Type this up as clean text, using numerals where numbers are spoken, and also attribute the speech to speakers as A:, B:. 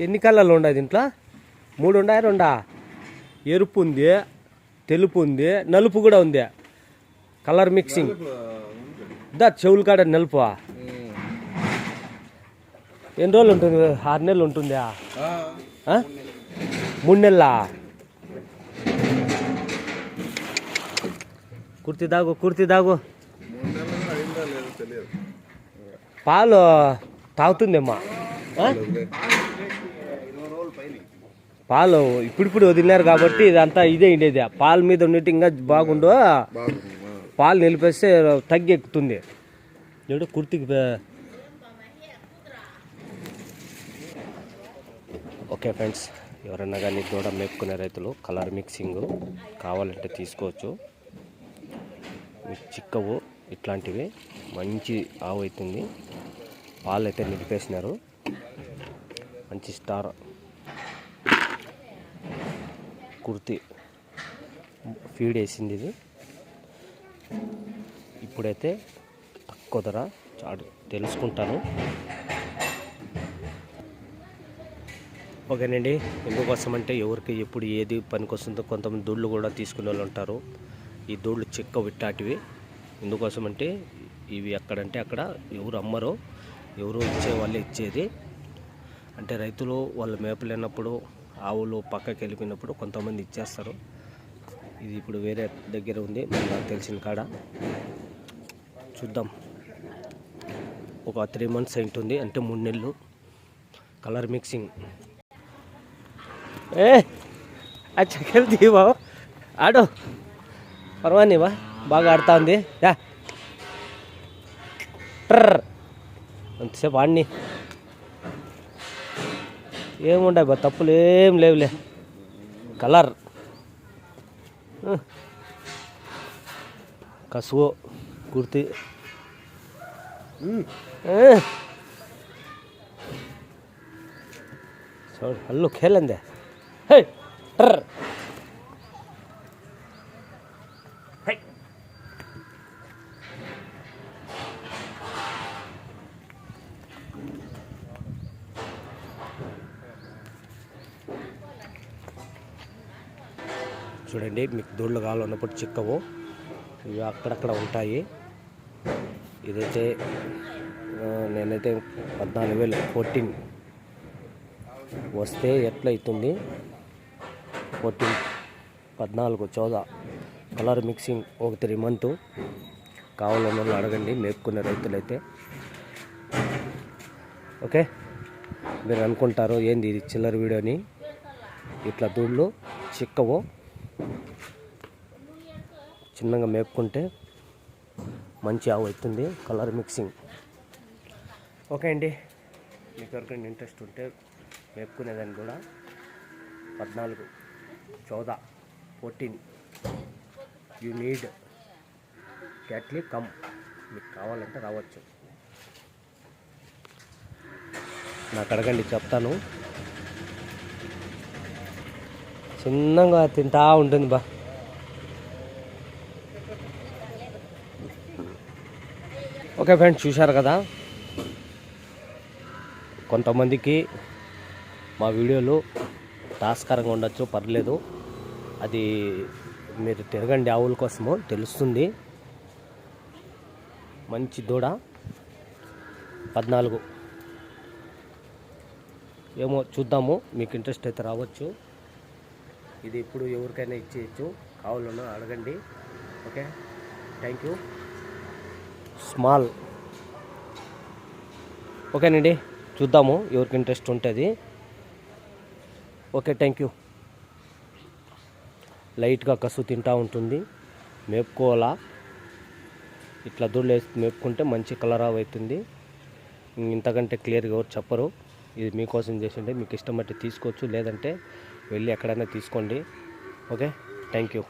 A: ఎన్ని కలర్లు ఉన్నాయి దీంట్లో? 3 ఉన్నాయి, 2 ఎరుపు ఉంది, తెలుపు ఉంది, నలుపు కూడా ఉంది. Colour mixing. చెవులు కాడ నలుపు. ఎన్ని రోజులు ఉంటుంది? 6 నెలలు ఉంటుందా? 3 నెలలా? కుర్తి దాగు పాలు తాగుతుందేమ్మా. పాలు ఇప్పుడు వదిలినారు కాబట్టి ఇదంతా ఇదే ఉండేది. పాలు మీద ఉన్నట్టు ఇంకా బాగుండు. పాలు నిలిపేస్తే తగ్గి ఎక్కుతుంది. చూడు కుర్తికి. ఓకే ఫ్రెండ్స్, ఎవరన్నా కానీ దూడ మేపుకునే రైతులు కలర్ మిక్సింగ్ కావాలంటే తీసుకోవచ్చు. చిక్కవు ఇట్లాంటివి మంచి ఆవు అవుతుంది. పాలు అయితే నిలిపేసినారు. మంచి స్టార్ కుర్తి ఫీడ్ వేసింది. ఇది ఇప్పుడైతే తక్కువ ధర తెలుసుకుంటాను. ఓకేనండి. ఎందుకోసం అంటే ఎవరికి ఎప్పుడు ఏది పనికొస్తుందో కొంతమంది దూళ్ళు కూడా తీసుకునే వాళ్ళు ఉంటారు. ఈ దూళ్ళు చిక్క విట్టాటివి. ఎందుకోసం అంటే ఇవి ఎక్కడంటే అక్కడ ఎవరు అమ్మరో, ఎవరు ఇచ్చే వాళ్ళే ఇచ్చేది. అంటే రైతులు వాళ్ళు మేపలేనప్పుడు, ఆవులు పక్కకి వెళ్ళిపోయినప్పుడు కొంతమంది ఇచ్చేస్తారు. ఇది ఇప్పుడు వేరే దగ్గర ఉంది, నాకు తెలిసిన కాడ. చూద్దాం. ఒక 3 months ఉంటుంది, అంటే 3 నెలలు. Colour mixing. అచ్చా వెళ్తీ బాబు, ఆడో పర్వానివా, బాగా ఆడుతా ఉంది. అంతసేపు ఆడిని ఏముండవు బా, తప్పులు ఏం లేవులే. కలర్ కసువు కుర్తి. చూడు హల్లు ఖేలందే. హే ట్రర్. చూడండి, మీకు దూళ్ళు కావాలన్నప్పుడు చిక్కవు. ఇవి అక్కడక్కడ ఉంటాయి. ఇదైతే నేనైతే 14,000 14 వస్తే ఎట్లయితుంది? 14 14 14 కలర్ మిక్సింగ్. ఒక 3 months. కావాలన్న వాళ్ళు అడగండి, మేపుకునే రైతులైతే. ఓకే, మీరు అనుకుంటారు ఏంది ఇది చిల్లర వీడియోని. ఇట్లా దూళ్ళు చిక్కవు, చిన్నగా మేపుకుంటే మంచి ఆవు అవుతుంది. Colour mixing. ఓకే అండి, మీకు ఎవరికైనా ఇంట్రెస్ట్ ఉంటే మేపుకునేదాన్ని కూడా 14 14 14 యూ నీడ్ క్యాట్లీ కమ్. మీకు కావాలంటే రావచ్చు, నాకు అడగండి, చెప్తాను. చిన్నగా తింటా ఉంటుంది బా. ఓకే ఫ్రెండ్స్, చూశారు కదా. కొంతమందికి మా వీడియోలు టాస్కరంగా ఉండొచ్చు, పర్లేదు. అది మీరు తిరగండి, ఆవుల కోసము తెలుస్తుంది. మంచి దూడ 14. ఏమో చూద్దాము, మీకు ఇంట్రెస్ట్ అయితే రావచ్చు. ఇది ఇప్పుడు ఎవరికైనా ఇచ్చేయచ్చు, కావాలన్నా అడగండి. Okay, thank you. స్మాల్. ఓకేనండి, చూద్దాము ఎవరికి ఇంట్రెస్ట్ ఉంటుంది. Okay, thank you. లైట్గా కసు తింటూ ఉంటుంది, మేపుకోవాలా. ఇట్లా దూళ్ళు వేసి మేపుకుంటే మంచి కలర్ అవుతుంది. ఇంతకంటే క్లియర్గా ఎవరు చెప్పరు. ఇది మీకోసం చేసిండే, మీకు ఇష్టం బట్టి తీసుకోవచ్చు, లేదంటే వెళ్ళి ఎక్కడైనా తీసుకోండి. Okay, thank you.